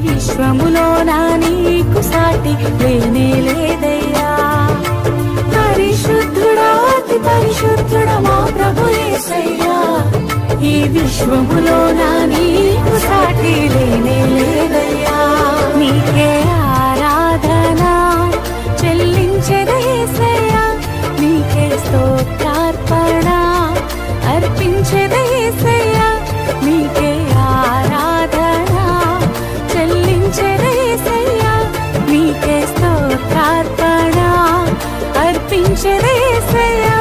విశ్వములోన నీకు సాటి లేనే లేదయ్యా. పరిశుద్ధుడా అతి పరిశుద్ధుడా మా ప్రభు యేసయ్యా, ఈ విశ్వములోన నీకు సాటి లేనే లేదయ్యా. నీకే ఆరాధన చెల్లించెద యేసయ్యా, నీకే స్తోత్రార్పణ అర్పించెద యేసయ్యా, నీకే ఆరాధన చెల్లించెద యేసయ్యా, నీకే స్తోత్రార్పణ అర్పించెద యేసయ్యా.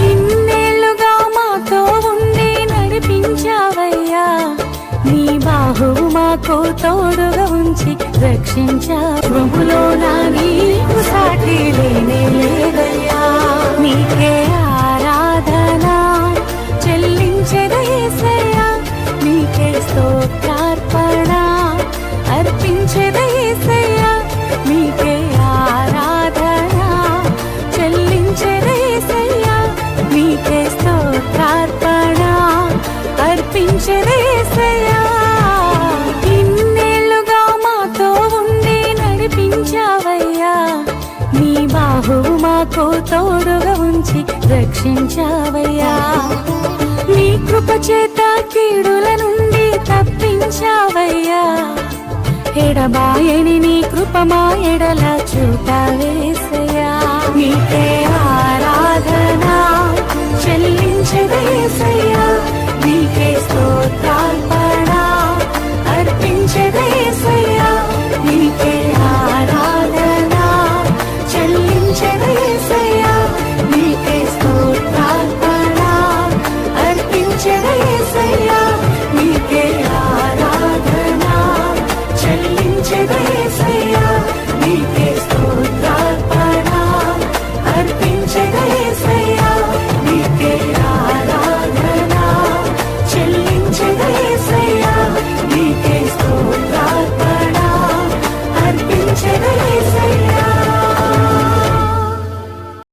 ఇన్నేళ్లుగా మాతో ఉండి నడిపించావయ్యా, నీ బాహువు మాకు తోడుగా ఉంచి రక్షించావులోన నీకు సాటి లేనే లేదయ్యా. నీకే ఆరాధన చెల్లించెద యేసయ్యా, నీకే స్తోత్రార్పణ అర్పించెద యేసయ్యా, నీకే ఆరాధన చెల్లించెద యేసయ్యా, నీకే స్తోత్రార్పణ అర్పించెద యేసయ్యా. ఇన్నేళ్లుగా మాతో ఉండి నడిపించావయ్యా, నీ బాహువు మాకు తోడుగా ఉంచి రక్షించావయ్యా. నీ కృప చేత కీడుల నుండి తప్పించావయ్యా, ఎడబాయని నీ కృప మా ఎడల చూపావేసయ్యా. నీకే